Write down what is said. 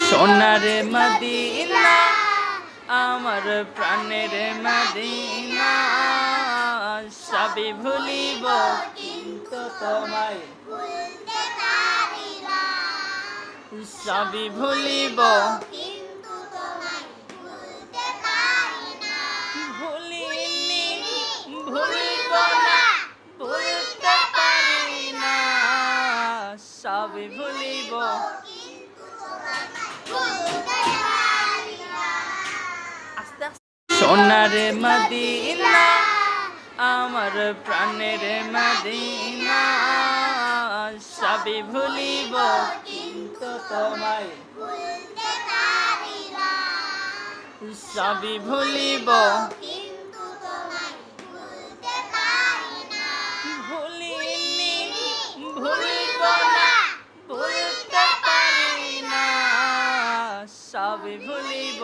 সোনার মদিনা আমার প্রাণের মদিনা, সবই ভুলিব কিন্তু তোমায় ভুলতে পারি না, সবই ভুলিব কিন্তু তোমায় ভুলতে পারি না। ভুলিনি ভুলিব না ভুলতে পারি না, সবই ভুলিব কিন্তু তোমায় ভুলতে পারি না। আস্তে আস্তে। সোনার মদিনা আমার প্রাণের মদিনা, সবই ভুলিব কিন্তু তোমায় ভুলতে পারি না, সবই ভুলিব কিন্তু তোমায় ভুলতে পারি না। ভুলিনি ভুলিব না ভুলতে পারি না, সবই ভুলিব